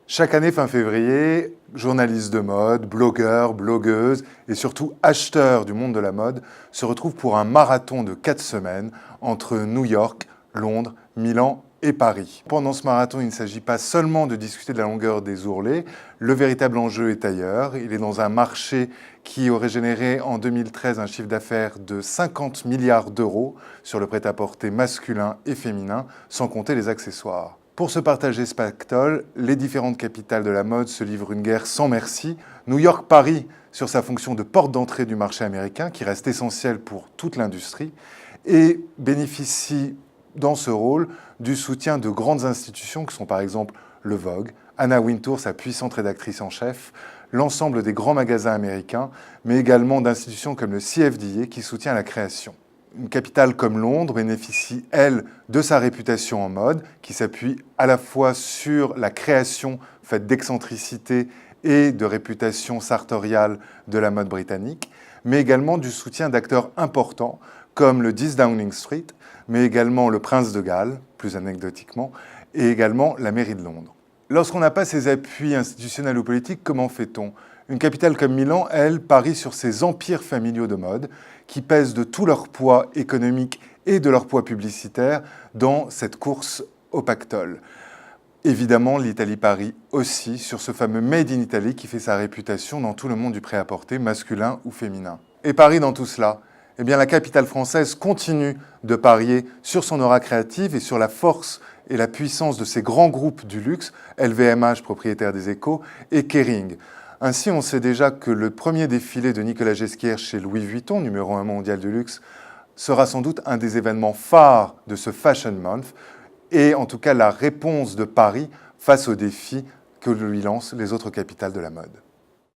Chaque année, fin février, journalistes de mode, blogueurs, blogueuses et surtout acheteurs du monde de la mode se retrouvent pour un marathon de 4 semaines entre New York, Londres, Milan et Paris. Pendant ce marathon, il ne s'agit pas seulement de discuter de la longueur des ourlets, le véritable enjeu est ailleurs. Il est dans un marché qui aurait généré en 2013 un chiffre d'affaires de 50 milliards d'euros sur le prêt-à-porter masculin et féminin, sans compter les accessoires. Pour se partager ce pactole, les différentes capitales de la mode se livrent une guerre sans merci. New York-Paris sur sa fonction de porte d'entrée du marché américain, qui reste essentielle pour toute l'industrie, et bénéficie dans ce rôle du soutien de grandes institutions qui sont par exemple le Vogue, Anna Wintour, sa puissante rédactrice en chef, l'ensemble des grands magasins américains, mais également d'institutions comme le CFDA qui soutient la création. Une capitale comme Londres bénéficie, elle, de sa réputation en mode, qui s'appuie à la fois sur la création faite d'excentricité et de réputation sartoriale de la mode britannique, mais également du soutien d'acteurs importants comme le 10 Downing Street, mais également le Prince de Galles, plus anecdotiquement, et également la mairie de Londres. Lorsqu'on n'a pas ces appuis institutionnels ou politiques, comment fait-on ? Une capitale comme Milan, elle, parie sur ces empires familiaux de mode qui pèsent de tout leur poids économique et de leur poids publicitaire dans cette course au pactole. Évidemment, l'Italie parie aussi sur ce fameux Made in Italy qui fait sa réputation dans tout le monde du prêt-à-porter, masculin ou féminin. Et Paris dans tout cela ? Eh bien, la capitale française continue de parier sur son aura créative et sur la force et la puissance de ces grands groupes du luxe, LVMH, propriétaire des Échos, et Kering. Ainsi, on sait déjà que le premier défilé de Nicolas Ghesquière chez Louis Vuitton, numéro 1 mondial du luxe, sera sans doute un des événements phares de ce Fashion Month, et en tout cas la réponse de Paris face aux défis que lui lancent les autres capitales de la mode.